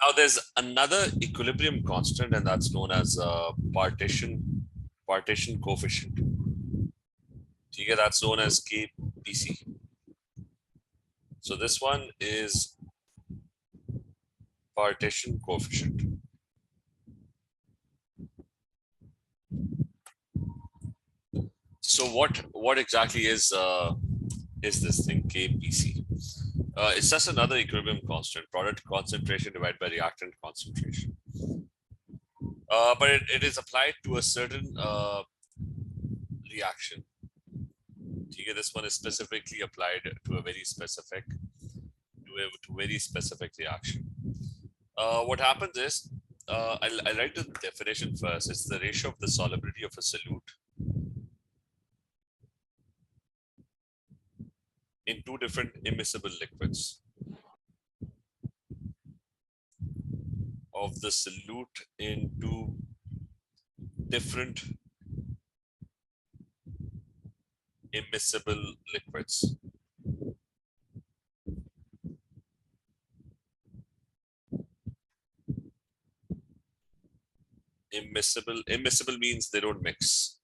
Now there's another equilibrium constant, and that's known as partition coefficient. Okay, that's known as KPC. So this one is partition coefficient. So what exactly is this thing KPC? It's just another equilibrium constant, product concentration divided by reactant concentration. But it is applied to a certain reaction. Okay, this one is specifically applied to a very specific reaction. What happens is, I'll write the definition first. It's the ratio of the solubility of a solute in two different immiscible liquids of the solute in two different immiscible liquids. Immiscible means they don't mix,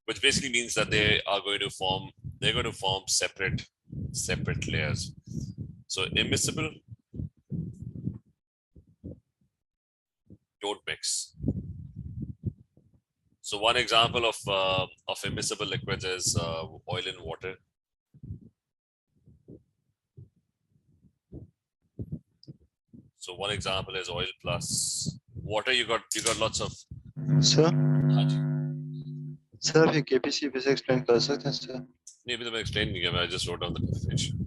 which basically means that they're going to form separate layers. So immiscible don't mix. So one example of immiscible liquids is oil and water. So one example is oil plus water. You got lots of. Sir, sir, आप KPC वैसे explain कर सकते हैं sir? Maybe तो मैं explain नहीं किया, I just wrote down the definition.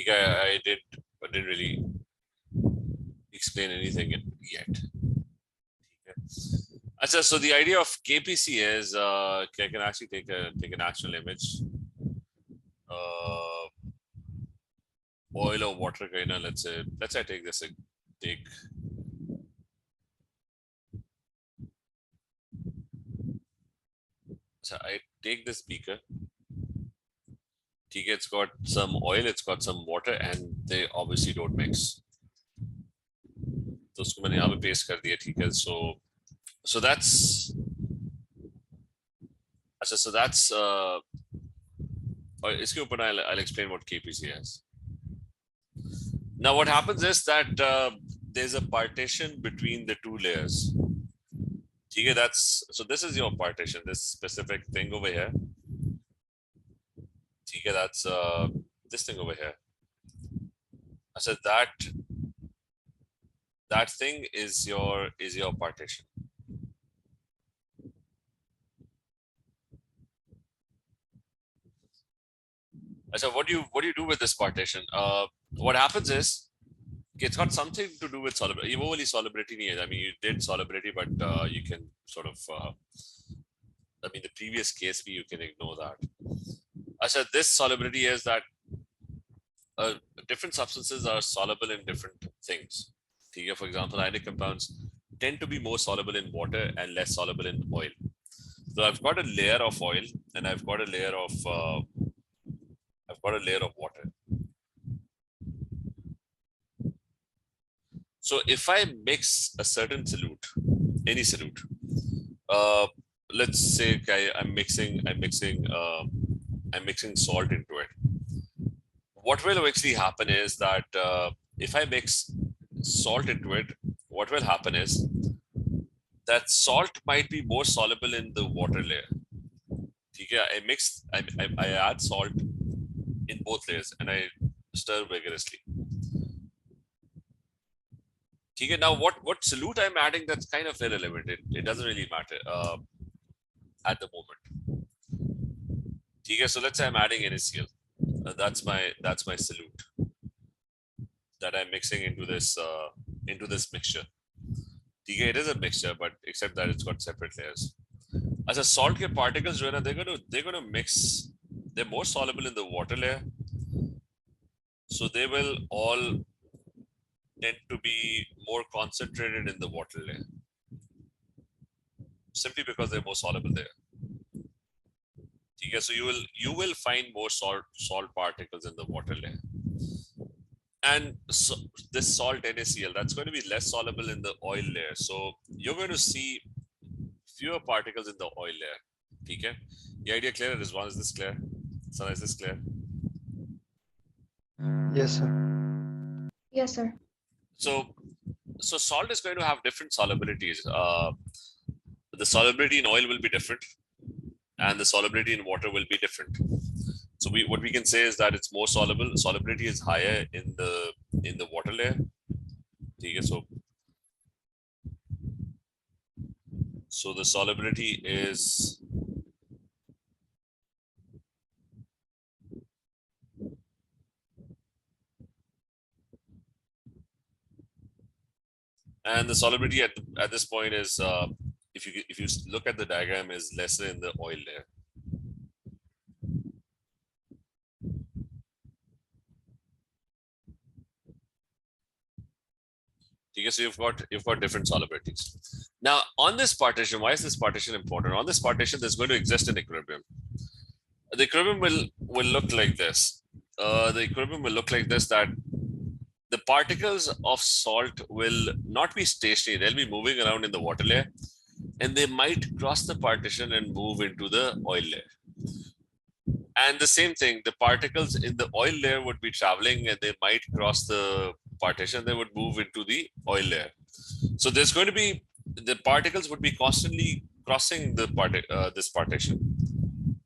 I didn't really explain anything yet. So the idea of KPC is I can actually take an actual image. Oil or water kind of, let's say I take this. So I take this beaker. It's got some oil, it's got some water, and they obviously don't mix. तो उसको मैंने यहाँ पे paste कर दिया, ठीक है? So that's इसके ऊपर I'll explain what KPC is. Now what happens is that there's a partition between the two layers. Okay, so this is your partition, this specific thing over here. Okay, that's this thing over here. So that thing is your partition. So what do you do with this partition? What happens is it's got something to do with solubility. You only solubility. I mean, you did solubility, but you can sort of. I mean, the previous case, you can ignore that. So this solubility is that different substances are soluble in different things. For example, ionic compounds tend to be more soluble in water and less soluble in oil. So I've got a layer of oil and I've got a layer of water. So if I mix a certain solute, any solute, let's say I'm mixing salt into it. What will actually happen is that if I mix salt into it, what will happen is that salt might be more soluble in the water layer. I add salt in both layers and I stir vigorously. Now what solute I'm adding, that's kind of irrelevant. It doesn't really matter at the moment. So let's say I'm adding NaCl. That's my solute that I'm mixing into this mixture. It is a mixture, but except that it's got separate layers. As a salt ke particles, they're gonna mix. They're more soluble in the water layer, so they will all tend to be more concentrated in the water layer, simply because they're more soluble there. Okay, so you will find more salt particles in the water layer. And so this salt NaCl, that's going to be less soluble in the oil layer. So you're going to see fewer particles in the oil layer. Okay? The idea clear? Rizwan, is this clear? Sana, is this clear? Yes, sir. Yes, sir. So salt is going to have different solubilities. The solubility in oil will be different, and the solubility in water will be different. So what we can say is that it's more soluble. Solubility is higher in the water layer. Okay, so the solubility is and the solubility at this point is if you look at the diagram is lesser in the oil layer. Okay, so you've got different solubilities. Now on this partition, why is this partition important? On this partition, there's going to exist an equilibrium. The equilibrium will look like this. The equilibrium will look like this, that the particles of salt will not be stationary. They'll be moving around in the water layer, and they might cross the partition and move into the oil layer. And the same thing, the particles in the oil layer would be traveling and they might cross the partition, they would move into the oil layer. So there's going to be, the particles would be constantly crossing the this partition.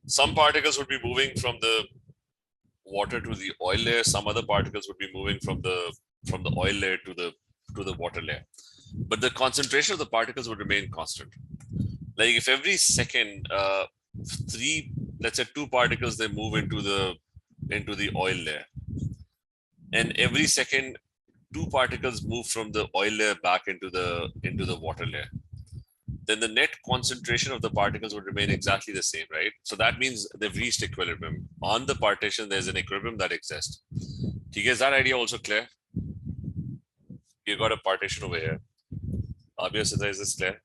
Some particles would be moving from the water to the oil layer. Some other particles would be moving from the oil layer to the water layer. But the concentration of the particles would remain constant. Like if every second, let's say two particles, they move into the oil layer, and every second two particles move from the oil layer back into the water layer, then the net concentration of the particles would remain exactly the same, right? So that means they've reached equilibrium. On the partition, there's an equilibrium that exists. Is that idea also clear? You got a partition over here. Obvious, is this clear?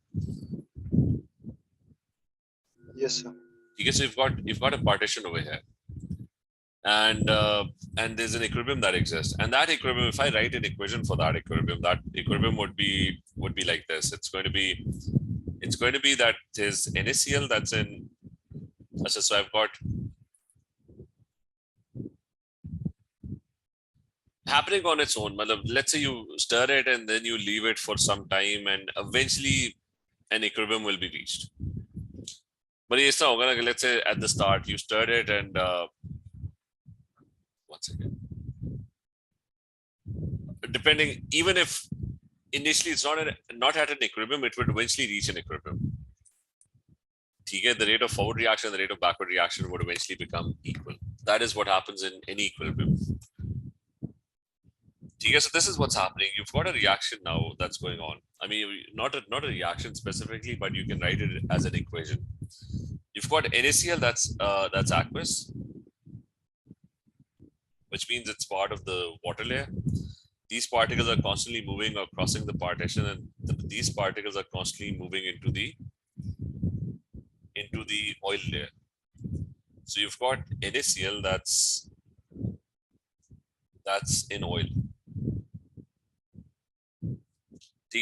Yes, sir. Okay, so you've got a partition over here, and there's an equilibrium that exists. And that equilibrium, if I write an equation for that equilibrium would be like this. It's going to be that there's NaCl that's in. So I've got happening on its own. Let's say you stir it and then you leave it for some time, and eventually an equilibrium will be reached. But let's say at the start you stirred it and once again, depending, even if initially it's not at an equilibrium, it would eventually reach an equilibrium. The rate of forward reaction and the rate of backward reaction would eventually become equal. That is what happens in any equilibrium. So this is what's happening. You've got a reaction now that's going on. I mean, not a reaction specifically, but you can write it as an equation. You've got NaCl that's aqueous, which means it's part of the water layer. These particles are constantly moving or crossing the partition, and these particles are constantly moving into the oil layer. So you've got NaCl that's in oil.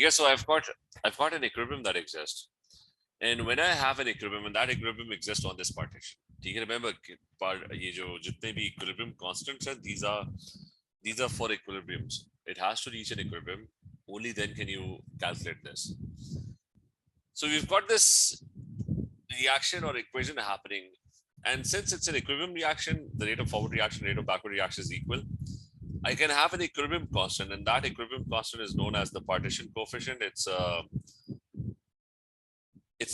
So I've got an equilibrium that exists. And when I have an equilibrium, and that equilibrium exists on this partition, remember, jitne bhi equilibrium constants are, these are for equilibriums. It has to reach an equilibrium. Only then can you calculate this. So we've got this reaction or equation happening. And since it's an equilibrium reaction, the rate of forward reaction, rate of backward reaction is equal. I can have an equilibrium constant, and that equilibrium constant is known as the partition coefficient. It's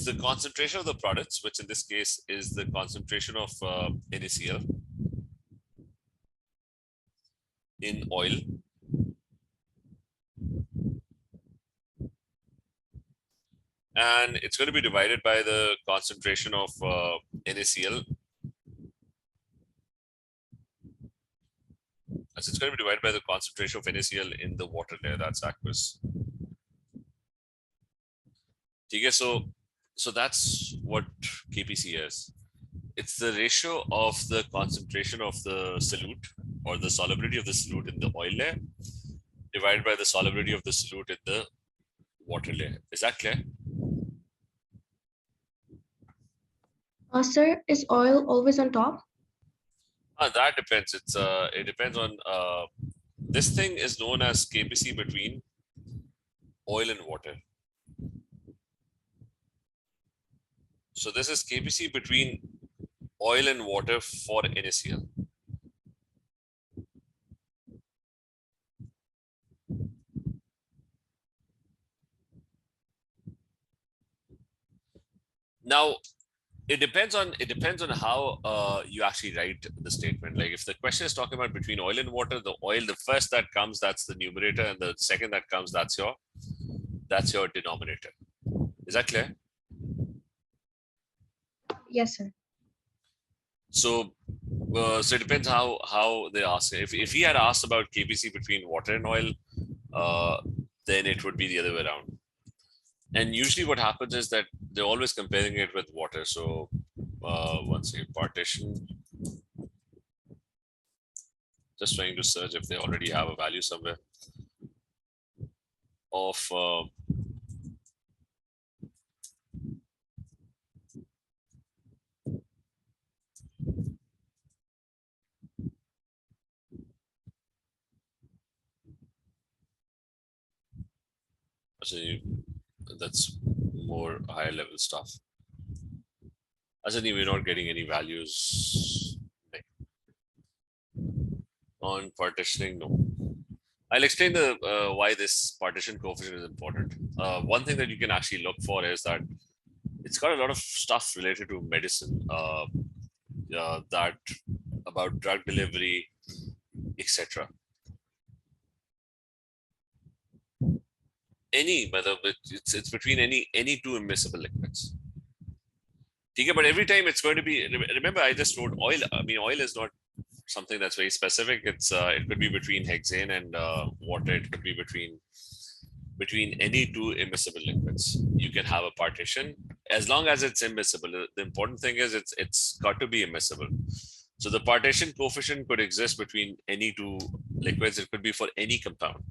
the concentration of the products, which in this case is the concentration of NaCl in oil. And it's going to be divided by the concentration of NaCl. So it's going to be divided by the concentration of NaCl in the water layer, that's aqueous. Okay, so that's what KPC is. it's the ratio of the concentration of the solute or the solubility of the solute in the oil layer divided by the solubility of the solute in the water layer. Is that clear? Sir, is oil always on top? That depends. It depends on this thing is known as KPC between oil and water. So this is KPC between oil and water for NaCl. Now it depends on how you actually write the statement. Like if the question is talking about between oil and water, the oil, the first that comes, that's the numerator, and the second that comes, that's your denominator. Is that clear? Yes, sir. So so it depends how they ask. If he had asked about KPC between water and oil, then it would be the other way around. And usually what happens is that they're always comparing it with water. So once again, partition. Just trying to search if they already have a value somewhere of that's more higher level stuff. We're not getting any values on partitioning. No, I'll explain the why this partition coefficient is important. One thing that you can actually look for is that it's got a lot of stuff related to medicine, that about drug delivery, etc. Whether it's between any two immiscible liquids. Okay, but every time it's going to be, remember I just wrote oil. I mean, oil is not something that's very specific. It's it could be between hexane and water. It could be between any two immiscible liquids. You can have a partition as long as it's immiscible. The important thing is it's got to be immiscible. So the partition coefficient could exist between any two liquids. It could be for any compound.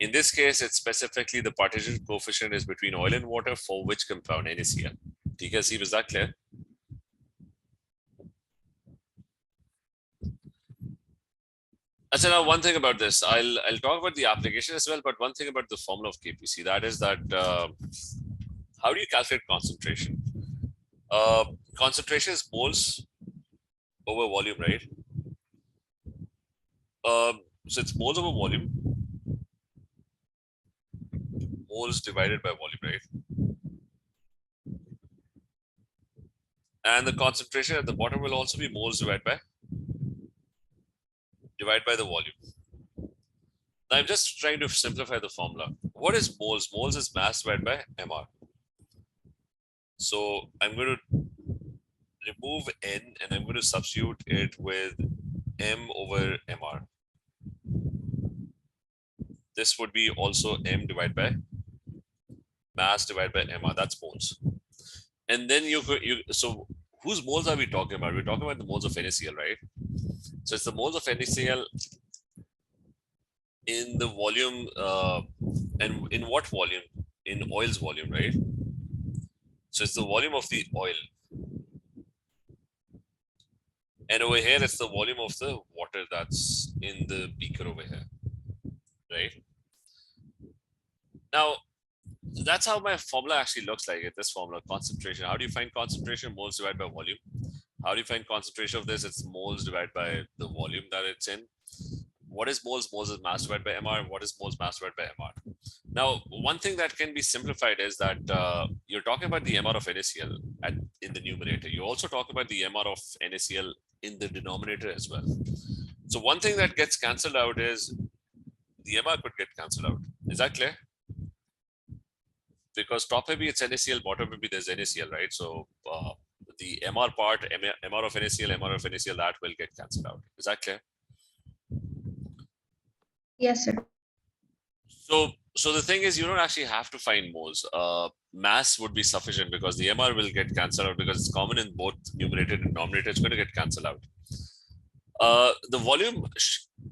In this case, it's specifically the partition coefficient is between oil and water for which compound? NaCl. TKC, was that clear? So now one thing about this, I'll talk about the application as well, but one thing about the formula of KPC, that is that how do you calculate concentration? Concentration is moles over volume, right? So it's moles over volume, moles divided by volume, right? And the concentration at the bottom will also be moles divided by the volume. Now I'm just trying to simplify the formula. What is moles? Moles is mass divided by mR. So I'm going to remove N and I'm going to substitute it with M over mR. This would be also M divided by mass divided by mR. That's moles. And then so whose moles are we talking about? We're talking about the moles of NaCl, right? So it's the moles of NaCl in the volume, and in what volume? In oil's volume, right? So it's the volume of the oil. And over here, it's the volume of the water that's in the beaker over here, right? Now, that's how my formula actually looks like. This formula, concentration. How do you find concentration? Moles divided by volume. How do you find concentration of this? It's moles divided by the volume that it's in. What is moles? Moles is mass divided by mR. What is moles mass divided by mR? Now, one thing that can be simplified is that you're talking about the mR of NaCl in the numerator. You also talk about the mR of NaCl in the denominator as well. So one thing that gets cancelled out is the mR could get cancelled out. Is that clear? Because top maybe it's NaCl, bottom maybe there's NaCl, right? So the mR part, mR of NaCl, that will get cancelled out. Is that clear? Yes, sir. So the thing is, you don't actually have to find moles. Mass would be sufficient because the MR will get cancelled out because it's common in both numerator and denominator. It's going to get cancelled out. The volume,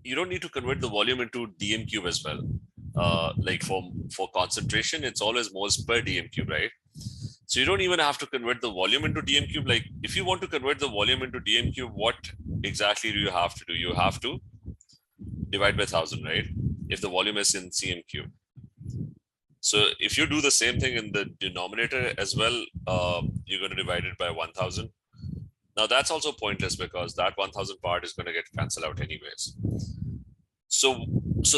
you don't need to convert the volume into dm cube as well. Like for concentration, it's always moles per dm cube, right? So you don't even have to convert the volume into dm cube. Like if you want to convert the volume into dm cube, what exactly do you have to do? You have to divide by 1000, right? If the volume is in cm cube. So if you do the same thing in the denominator as well, you're going to divide it by 1000. Now that's also pointless because that 1000 part is going to get cancelled out anyways. So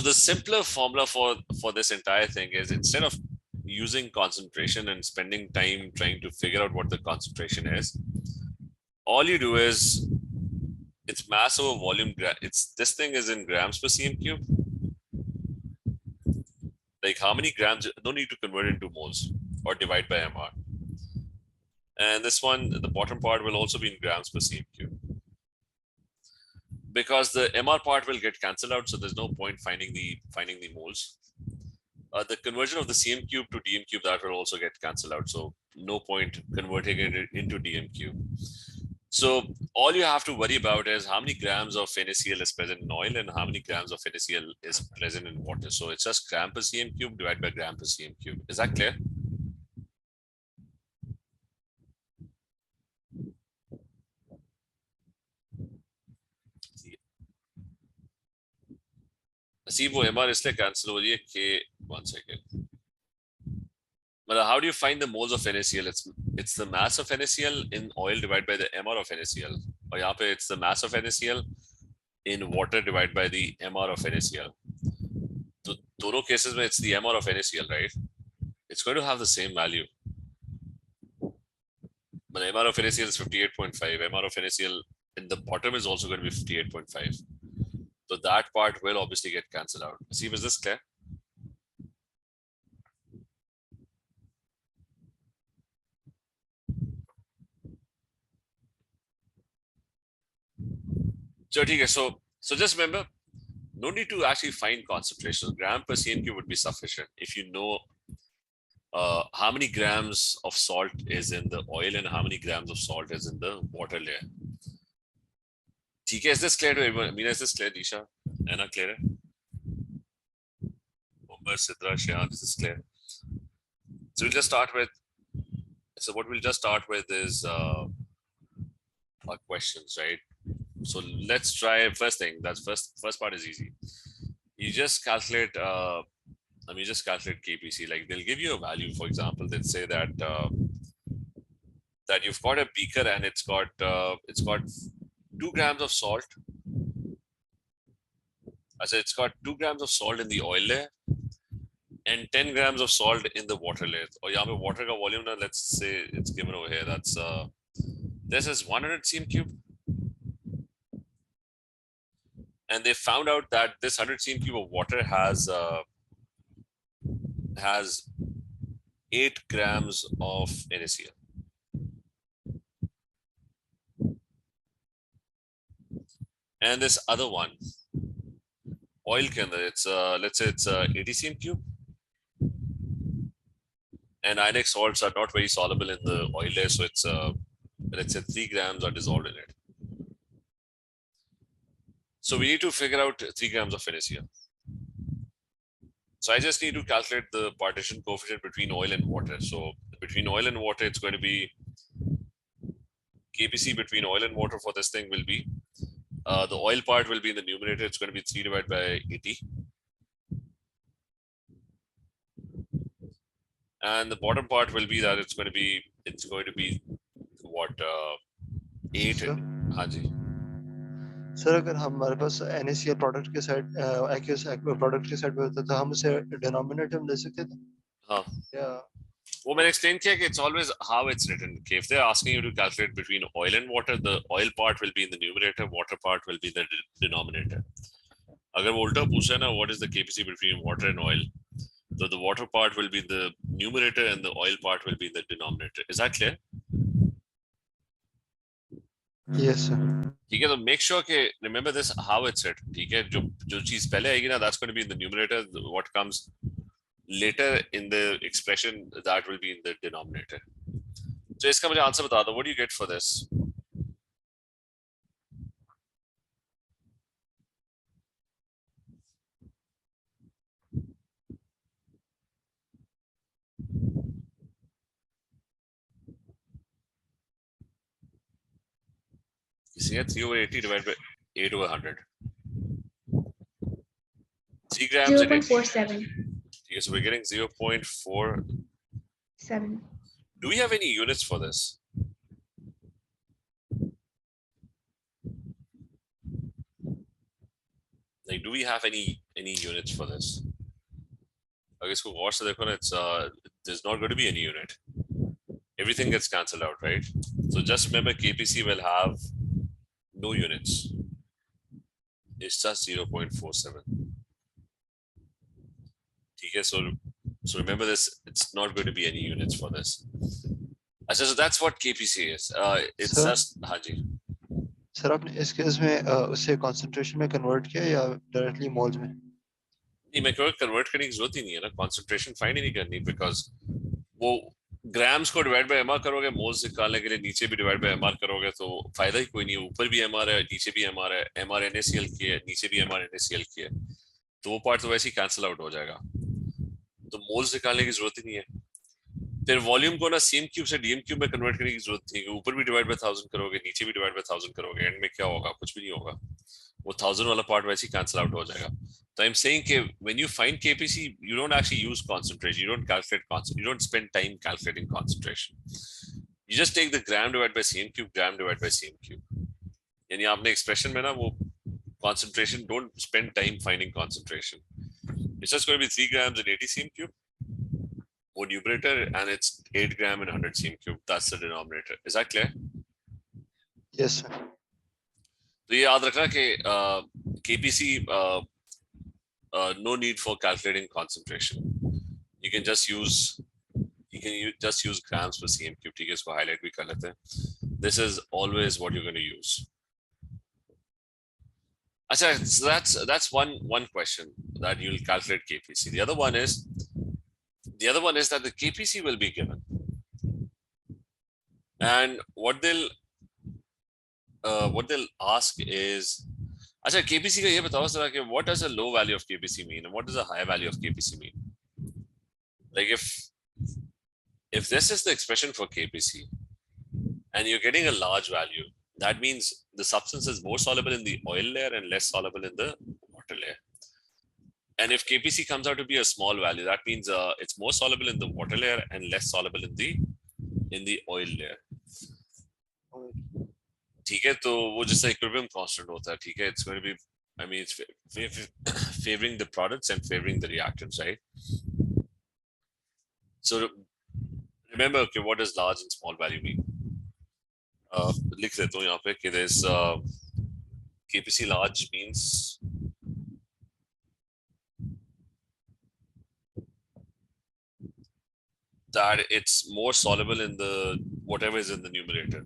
the simpler formula for this entire thing is, instead of using concentration and spending time trying to figure out what the concentration is, all you do is it's mass over volume. This thing is in grams per cm cube. Like how many grams, no need to convert it into moles or divide by MR. And this one, the bottom part will also be in grams per cm cube. Because the MR part will get cancelled out, so there's no point finding the moles. The conversion of the cm cube to dm cube, that will also get cancelled out, so no point converting it into dm cube. So all you have to worry about is how many grams of NaCl is present in oil and how many grams of NaCl is present in water. So it's just gram per cm cube divided by gram per cm cube. Is that clear? See, वो MR इसलिए cancel हो रही है कि 1 second. But how do you find the moles of NaCl? It's the mass of NaCl in oil divided by the MR of NaCl. और यहाँ पे it's the mass of NaCl in water divided by the MR of NaCl. So दोनों cases में it's the MR of NaCl, right? It's going to have the same value. But MR of NaCl is 58.5. MR of NaCl in the bottom is also going to be 58.5. So that part will obviously get cancelled out. See, was this clear? So just remember, no need to actually find concentrations. Gram per cm cube would be sufficient if you know how many grams of salt is in the oil and how many grams of salt is in the water layer. Okay, is this clear to everyone? Meena, is this clear? Disha, Anna, clear? Umar, Sidra, Shayan, is this clear? So we'll just start with. So what we'll just start with is our questions, right? So let's try first thing. That's first part is easy. You just calculate. You just calculate KPC. Like they'll give you a value. For example, they'll say that that you've got a beaker and it's got 2 grams of salt. I said it's got 2 grams of salt in the oil layer and 10 grams of salt in the water layer. Or यहाँ पे water का volume ना, let's say it's given over here. That's this is 100 cm cube. And they found out that this 100 cm cube of water has 8 grams of NaCl. And this other one, oil ke andar, it's let's say it's 80 cm cube. And ionic salts are not very soluble in the oil layer, so it's let's say 3 grams are dissolved in it. So we need to figure out 3 grams of NaCl. So I just need to calculate the partition coefficient between oil and water. So between oil and water, it's going to be KPC between oil and water for this thing will be, the oil part will be in the numerator. It's going to be 3 divided by 80. And the bottom part will be that it's going to be what 8. हाँ जी. Sir अगर हमारे पास NaCl product के side एक्यूएस product के side पे होता तो हम उसे डिनोमिनेटर में ले सकते थे. हाँ. Yeah. Well, मैंने explain किया कि it's always how it's written. Okay, if they're asking you to calculate between oil and water, the oil part will be in the numerator, water part will be in the denominator. अगर वो उल्टा पूछा ना, what is the KPC between water and oil? So the water part will be the numerator and the oil part will be the denominator. Is that clear? Yes, sir. ठीक है, तो make sure कि remember this how it's it. ठीक है, जो चीज पहले आएगी ना, that's going to be in the numerator. What comes later in the expression, that will be in the denominator. So इसका मुझे आंसर बता दो. What do you get for this? You see, 3/80 divided by 8/100. 3 grams and 80. 0.47. Okay, so we're getting 0.4. 7. Do we have any units for this? Like, do we have any units for this? Okay, so what's the it's there's not going to be any unit. Everything gets cancelled out, right? So just remember KPC will have no units. It's just 0.47. Okay, so remember this, it's not going to be any units for this. So that's what KPC is. It's Sir? just Haji. Sir आपने इस case में उसे concentration में convert किया या directly moles में? नहीं, मैं कन्वर्ट करने की जरूरत ही नहीं है ना, कंसंट्रेशन फाइंड ही नहीं करनी, बिकॉज वो ग्राम्स को डिवाइड बाय एमआर करोगे, मोल्स निकालने के लिए नीचे भी डिवाइड बाय एमआर करोगे, तो फायदा ही कोई नहीं है. ऊपर भी एमआर है, नीचे भी एमआर है, एमआर एनएसीएल की है, नीचे भी एमआर एनएसीएल की है, तो वो पार्ट तो वैसे ही कैंसिल आउट हो जाएगा, तो मोल्स निकालने की जरूरत ही नहीं है. फिर वॉल्यूम को ना सीएम क्यूब से डीएम क्यूब में कन्वर्ट करने की जरूरत नहीं है. ऊपर भी डिवाइड बाय 1000 करोगे, नीचे भी डिवाइड बाय 1000 करोगे, एंड में क्या होगा? कुछ भी नहीं होगा. वो 1000 वाला पार्ट वैसे ही कैंसिल आउट हो जाएगा. So I'm saying that when you find KPC, you don't actually use concentration. You don't calculate concentration. You don't spend time calculating concentration. You just take the gram divided by cm cube, gram divided by cm cube. यानी आपने expression में ना वो concentration, don't spend time finding concentration. It's just going to be 3 grams and 80 cm cube. Or numerator, and it's 8 gram and 100 cm cube. That's the denominator. Is that clear? Yes, sir. तो ये याद रखना कि KPC no need for calculating concentration. You can just use grams per cm cube. ठीक है, इसको highlight भी कर लेते हैं. This is always what you're going to use. अच्छा, so that's one question that you'll calculate KPC. The other one is that the KPC will be given, and what they'll ask is, अच्छा KPC का ये बताओ जरा कि what does a low value of KPC mean and what does a high value of KPC mean? Like if this is the expression for KPC and you're getting a large value, that means the substance is more soluble in the oil layer and less soluble in the water layer. And if KPC comes out to be a small value, that means it's more soluble in the water layer and less soluble in the oil layer. ठीक है, तो वो जैसा equilibrium constant होता है, ठीक है, it's going to be, I mean, it's favoring the products and favoring the reactants, right? So remember, okay, what does large and small value mean? लिख देता हूँ यहाँ पे कि there's KPC large means that it's more soluble in the whatever is in the numerator.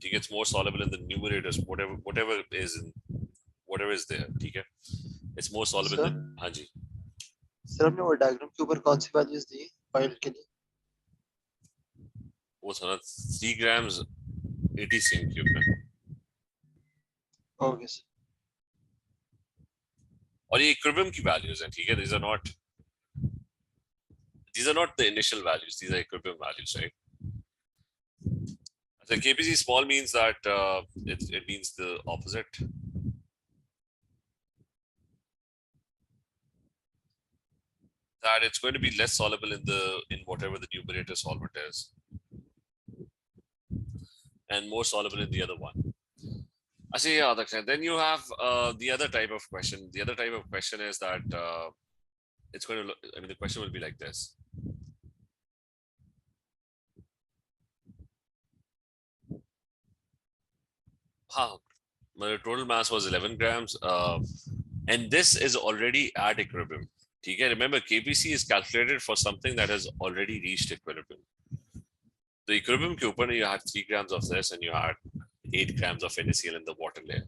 It gets more soluble in the numerators, whatever is there, ठीक है, it's more soluble Sir? in the, हाँ जी. Sir आपने वो diagram के ऊपर कौन सी values दी file के लिए? वो था ना 3 grams 80 cm cube में. Okay sir. और ये इक्विलिब्रियम की वैल्यूज हैं, ठीक है, these are not the initial values, these are equilibrium values, right? So KPC small means that it means the opposite. That it's going to be less soluble in whatever the numerator solvent is, and more soluble in the other one. I see. Yeah, then you have the other type of question. The other type of question is that it's going to look, I mean, the question will be like this. हाँ, My total mass was 11 grams, and this is already at equilibrium. Okay, remember KPC is calculated for something that has already reached equilibrium. The equilibrium के ऊपर you had 3 grams of this and you had 8 grams of NaCl in the water layer.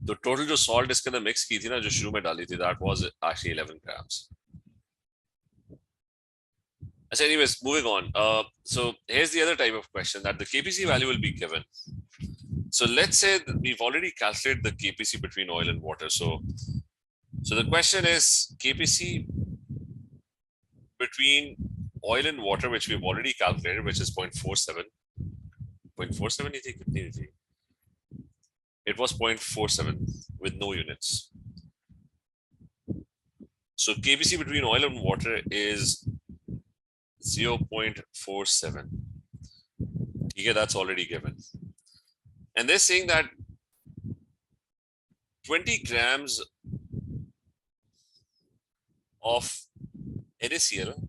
The total जो salt इसके अंदर mix की थी ना, जो शुरू में डाली थी, that was actually 11 grams. So anyways, moving on. So here's the other type of question that the KPC value will be given. So let's say that we've already calculated the KPC between oil and water. So the question is KPC between oil and water, which we've already calculated, which is 0.47. 0.47, you think? It was 0.47 with no units. So KPC between oil and water is 0.47. Okay, that's already given. And they're saying that 20 grams of NaCl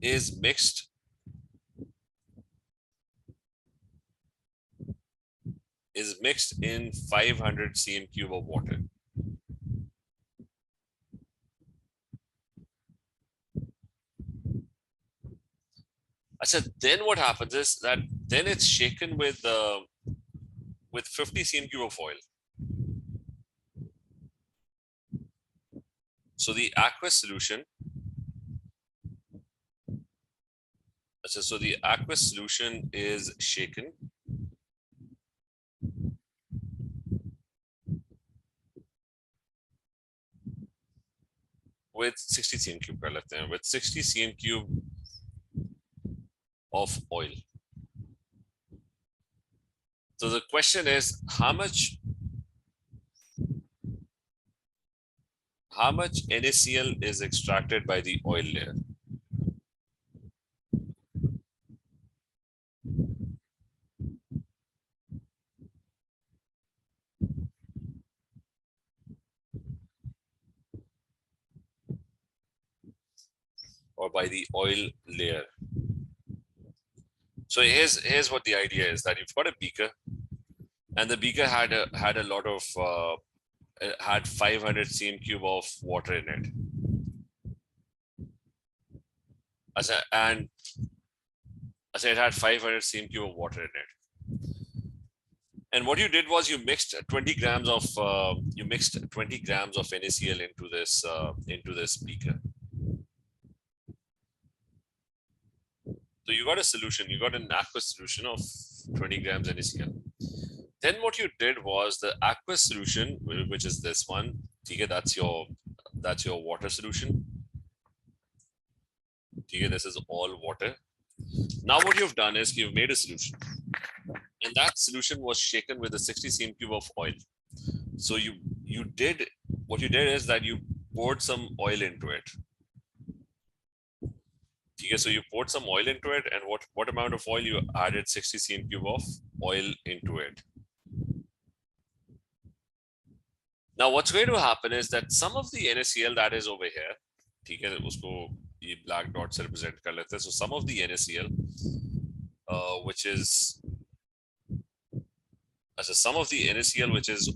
is mixed in 500 cm cube of water. Then what happens is that then it's shaken with 50 cm cube of oil. So the aqueous solution, so the aqueous solution is shaken with 60 cm cube, with 60 cm cube of oil. So the question is how much NaCl is extracted by the oil layer? Or by the oil layer. So here's what the idea is, that you've got a beaker, and the beaker had a lot of had 500 cm cube of water in it. And it had 500 cm cube of water in it. And what you did was you mixed 20 grams of NaCl into this beaker. So you got a solution, you got an aqueous solution of 20 grams NaCl. Then what you did was the aqueous solution, which is this one, okay, that's your water solution. Okay, this is all water. Now what you've done is you've made a solution, and that solution was shaken with a 60 cm cube of oil. So what you did is that you poured some oil into it. Okay, so you poured some oil into it, and what amount of oil you added 60 cm cube of oil into it. Now what's going to happen is that some of the NaCl that is over here, okay, usko ye black dots represent kar lete. So some of the NaCl, which is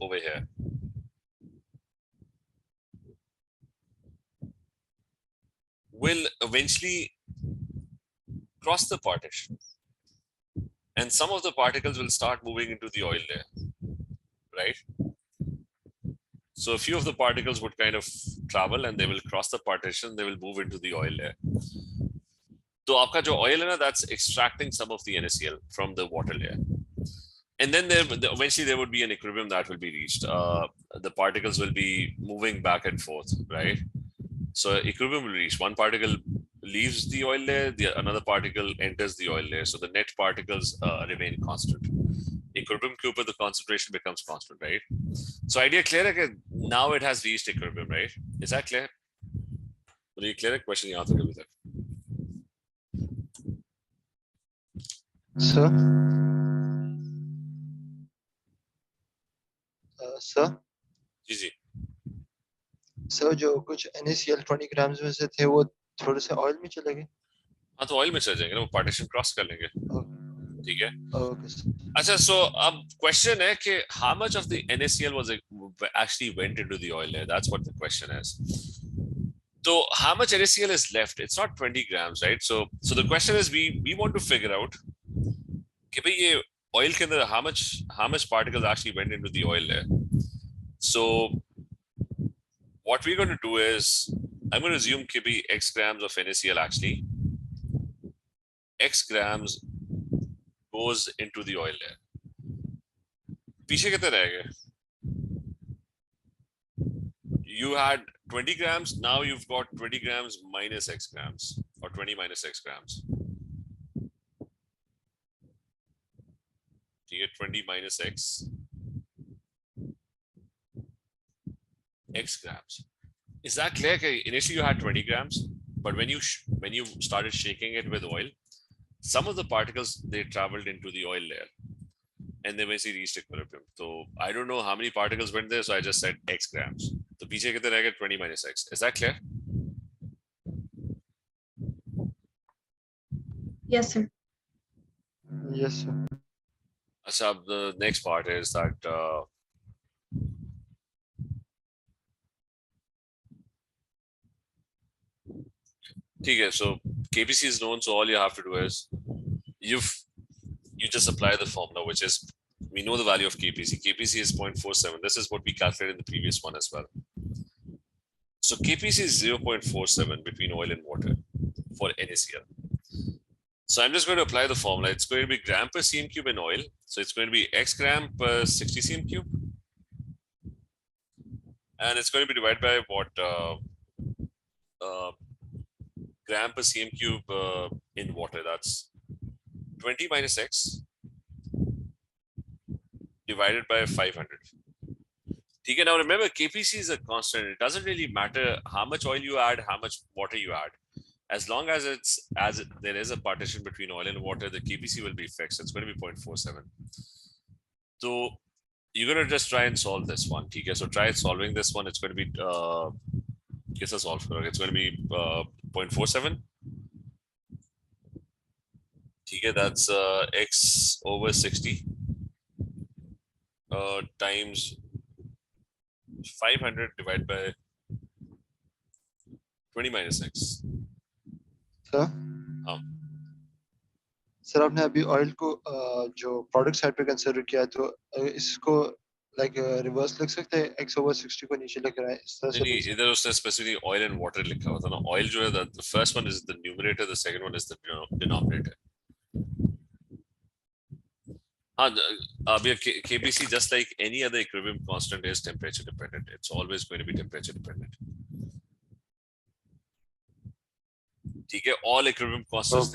over here, will eventually cross the partition, and some of the particles will start moving into the oil layer, right? So a few of the particles would kind of travel and they will cross the partition, they will move into the oil layer. So aapka jo oil hai na, that's extracting some of the NaCl from the water layer. And then eventually there would be an equilibrium that will be reached. The particles will be moving back and forth, right? So equilibrium will reach. One particle leaves the oil layer, another particle enters the oil layer. So the net particles remain constant. Equilibrium ke upar the concentration becomes constant, right? So idea clear hai कि now it has reached equilibrium, right? Is that clear? मुझे clear है question यहाँ तक अभी तक? Sir? Sir? जी Sir, जो कुछ NaCl 20 grams में से थे वो थोड़े से ऑयल में चले गए? हाँ तो ऑयल में चल जाएंगे ना, वो पार्टीशन क्रॉस कर लेंगे. ठीक है? Okay, sir. अच्छा, so question है कि how much of the NaCl was actually went into the oil layer? That's what the question is. So how much NaCl is left? It's not 20 grams, right? So the question is we want to figure out कि भाई ये oil के अंदर how much particles actually went into the oil layer. So what we're going to do is I'm going to assume कि भाई x grams of NaCl actually x grams goes into the oil layer. पीछे कितने रह गए? You had 20 grams, now you've got 20 grams minus x grams, or 20 minus x grams. You get 20 minus x grams. Is that clear? Initially you had 20 grams, but when you started shaking it with oil, some of the particles, they traveled into the oil layer and they basically reached equilibrium. So I don't know how many particles went there, so I just said x grams. So पीछे कितने रह गए? 20 minus x. Is that clear? Yes, sir. Yes, sir. So the next part is that okay, so KPC is known, so all you have to do is you just apply the formula, which is, we know the value of KPC. KPC is 0.47. This is what we calculated in the previous one as well. So KPC is 0.47 between oil and water for NaCl. So I'm just going to apply the formula. It's going to be gram per cm cube in oil. So it's going to be x gram per 60 cm cube. And it's going to be divided by what? Gram per cm cube in water. That's 20 minus x divided by 500. Okay, now remember, KPC is a constant. It doesn't really matter how much oil you add, how much water you add. As long as there is a partition between oil and water, the KPC will be fixed. It's going to be 0.47. So you're going to just try and solve this one. Okay, so try solving this one. It's going to be it's going to be 0.47. Okay, that's x over 60 times 500 divided by 20 minus x. Sir? हाँ. Sir आपने अभी oil को जो product side पे consider किया है, तो इसको लाइक रिवर्स लिख सकते हैं, x over 60 को नीचे लेकर आए, इस तरह से नहीं, लिख सकते इधर उसने स्पेसिफिकली ऑयल एंड वाटर लिखा हुआ था ना. ऑयल जो है, the first one is the numerator, the second one is the denominator. हाँ, अभी KPC just like any other equilibrium constant is temperature dependent. It's always going to be temperature dependent. ठीक है, all equilibrium constants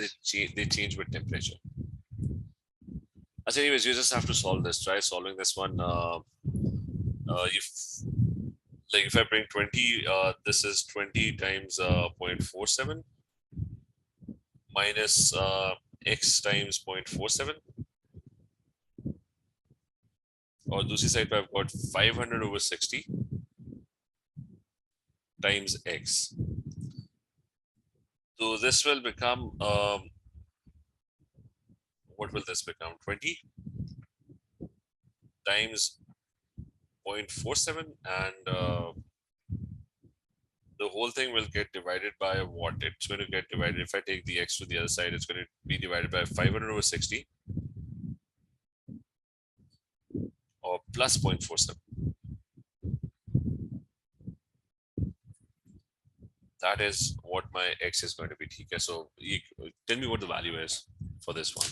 they change with temperature. Anyways, you just have to solve this. Try solving this one. If I bring 20, this is 20 times 0.47 minus x times 0.47. Or दूसरी side पे I've got 500 over 60 times x. So this will become what will this become? 20 times 0.47, and the whole thing will get divided by what? It's going to get divided. If I take the x to the other side, it's going to be divided by 500 over 60 or plus 0.47. That is what my x is going to be. Okay, so tell me what the value is for this one.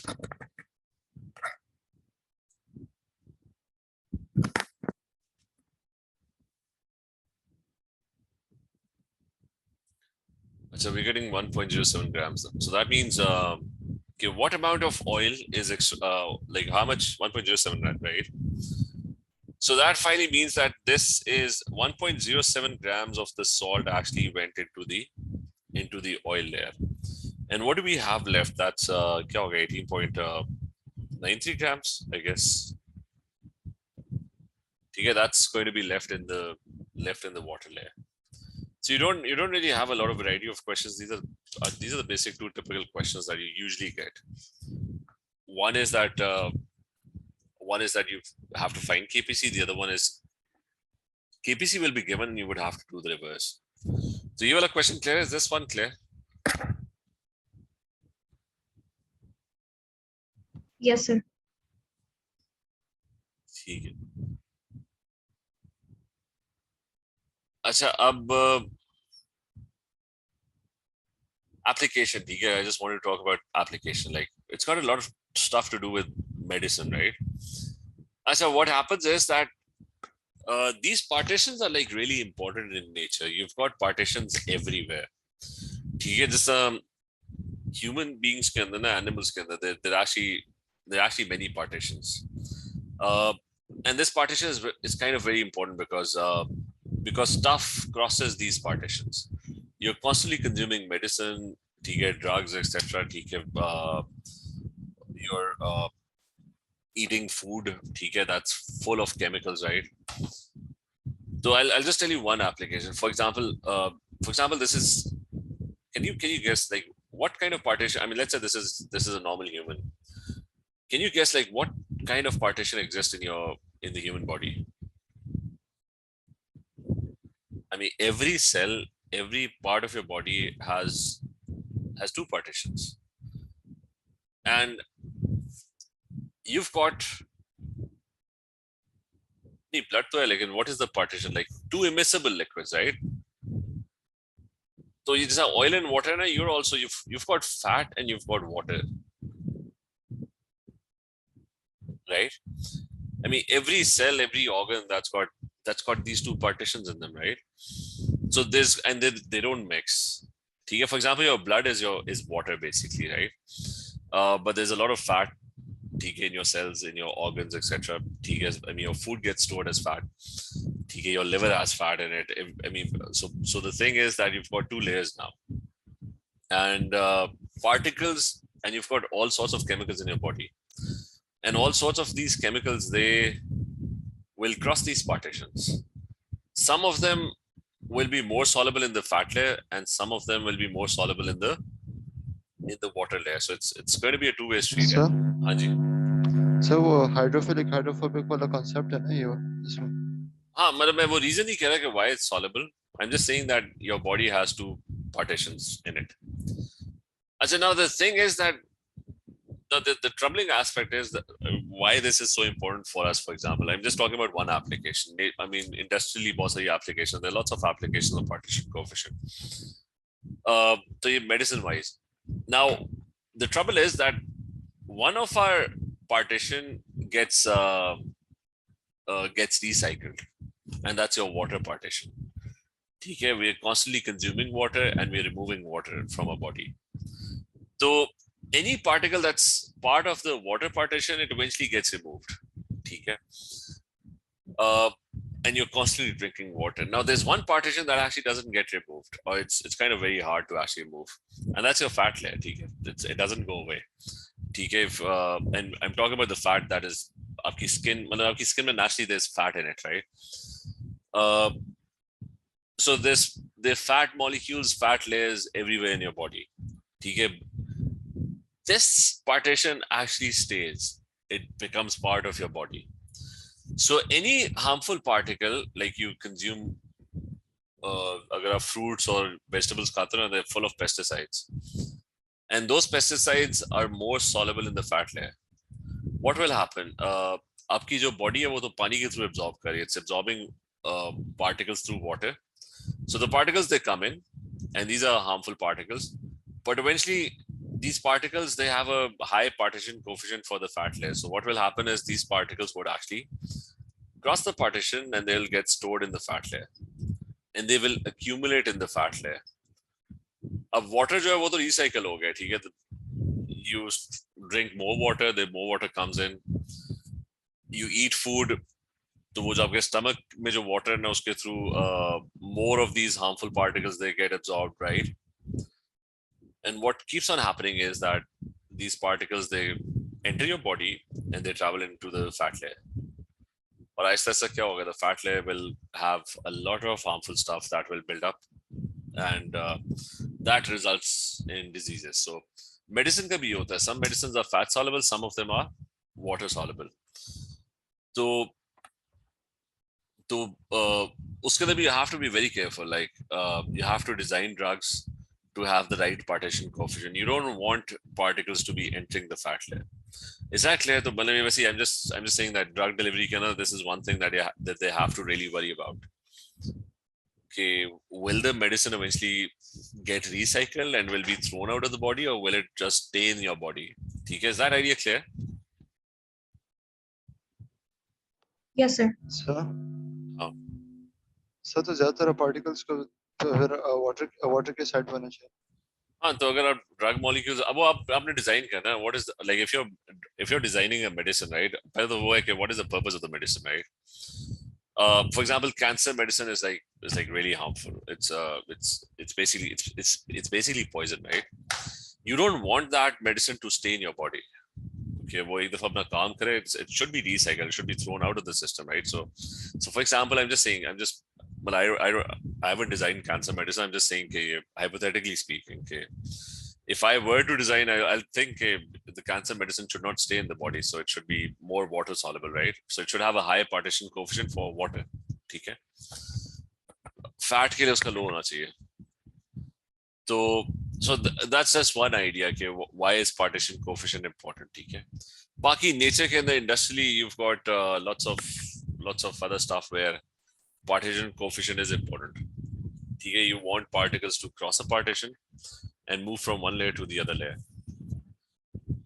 So we're getting 1.07 grams. So that means, okay, what amount of oil is like how much? 1.07, right? So that finally means that this is 1.07 grams of the salt actually went into the oil layer. And what do we have left? That's 18.93 grams, I guess. Okay, that's going to be left in the water layer. So you don't really have a lot of variety of questions. These are the basic two typical questions that you usually get. one is that you have to find KPC. The other one is KPC will be given and you would have to do the reverse. So you have a question clear? Is this one clear? Yes, sir. ठीक है. अच्छा अब application. ठीक है. I just wanted to talk about application. Like it's got a lot of stuff to do with medicine, right? Achha, what happens is that these partitions are like really important in nature. You've got partitions everywhere. ठीक है. Just human beings के अंदर ना animals के अंदर there are actually many partitions. And this partition is kind of very important because stuff crosses these partitions. You're constantly consuming medicine, drugs, etc. You're eating food, that's full of chemicals, right? So I'll just tell you one application. For example, this is. Can you guess like what kind of partition? I mean, let's say this is a normal human. Can you guess like what kind of partition exists in the human body? I mean, every cell, every part of your body has two partitions, and you've got blood to like, what is the partition? Like two immiscible liquids, right? So you just have oil and water, and you've got fat and you've got water, right? I mean, every cell, every organ that's got these two partitions in them, right? So they don't mix. For example, your blood is water basically, right? But there's a lot of fat in your cells, in your organs, etc. I mean, your food gets stored as fat. Your liver has fat in it. I mean, so the thing is that you've got two layers now, and particles, and you've got all sorts of chemicals in your body, and all sorts of these chemicals, they will cross these partitions. Some of them will be more soluble in the fat layer, and some of them will be more soluble in the water layer. So it's going to be a two-way street. Sir? Hanji. So hydrophilic hydrophobic वाला concept है ना ये इसमें? हाँ, मतलब मैं वो reason ही कह रहा कि why it's soluble. I'm just saying that your body has two partitions in it. Achha, now the thing is that the troubling aspect is that why this is so important for us. For example, I'm just talking about one application. I mean, industrially, बहुत सारी applications. There are lots of applications of partition coefficient. So medicine-wise, now the trouble is that one of our partition gets recycled, and that's your water partition. Okay, we're constantly consuming water and we're removing water from our body. So any particle that's part of the water partition, it eventually gets removed. Okay. And you're constantly drinking water. Now there's one partition that actually doesn't get removed, or it's kind of very hard to actually remove, and that's your fat layer. It doesn't go away. And I'm talking about the fat that is आपकी skin. आपकी skin में naturally there's fat in it, right? So the fat molecules, fat layers everywhere in your body. This partition actually stays. It becomes part of your body. So any harmful particle, like you consume, agar aap fruits or vegetables khate ho, they're full of pesticides, and those pesticides are more soluble in the fat layer. What will happen? Aapki jo body hai wo to pani ke through absorb kar rahi hai. It's absorbing particles through water. So the particles, they come in, and these are harmful particles. But eventually, these particles, they have a high partition coefficient for the fat layer. So what will happen is these particles would actually cross the partition, and they'll get stored in the fat layer, and they will accumulate in the fat layer. Ab water jo hai wo to recycle ho gaya, theek hai? You drink more water, the more water comes in. You eat food, तो वो जो आपके stomach में जो water है ना उसके through more of these harmful particles, they get absorbed, right? And what keeps on happening is that these particles, they enter your body and they travel into the fat layer. और ऐसा ऐसा क्या होगा? The fat layer will have a lot of harmful stuff that will build up, and that results in diseases. So medicine का भी होता है, some medicines are fat soluble, some of them are water soluble. तो उसके लिए भी you have to be very careful, like you have to design drugs to have the right partition coefficient. You don't want particles to be entering the fat layer. Is that clear? So I'm just saying that drug delivery this is one thing that that they have to really worry about. Okay, will the medicine eventually get recycled and will be thrown out of the body, or will it just stay in your body? Okay, is that idea clear? Yes, sir. Sir, Oh. Sir तो ज्यादातर particles को तो फिर water के side होना चाहिए. हाँ, तो अगर आप ड्रग मॉलिक्यूल्स अब वो आपने डिजाइन करना है, what is like if you are designing a medicine, right, पहले तो वो है कि what is the purpose of the medicine, right. For example, cancer medicine is like really harmful. It's basically poison, right? You don't want that medicine to stay in your body. Okay, वो एक दफा अपना काम करे, it should be recycled, it should be thrown out of the system, right? So for example, but I haven't designed cancer medicine. I'm just saying, hypothetically speaking, if I were to design, I'll think the cancer medicine should not stay in the body, so it should be more water soluble, right? So it should have a high partition coefficient for water. ठीक है, fat के लिए उसका low होना चाहिए. So that's just one idea. Okay, why is partition coefficient important? ठीक है. बाकी nature के अंदर industrially you've got lots of other stuff where partition coefficient is important. ठीक है, you want particles to cross a partition and move from one layer to the other layer.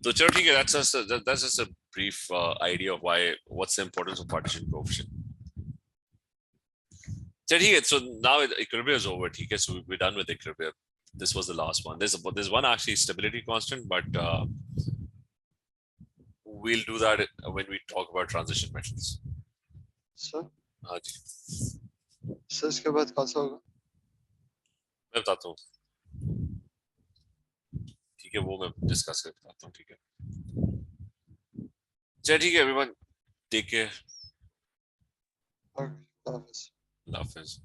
So चलो ठीक है, that's just a brief idea of what's the importance of partition coefficient. चलो ठीक है, so now equilibrium is over. ठीक है, so we're done with equilibrium. This was the last one. There's one actually stability constant, but we'll do that when we talk about transition metals. Sir हाँ जी, sir इसके बाद कौन सा होगा? मैं बताता हूँ. ठीक है, वो मैं डिस्कस कर बताता हूँ. ठीक है, चलिए ठीक है, everyone take care. Okay, Allah Hafiz.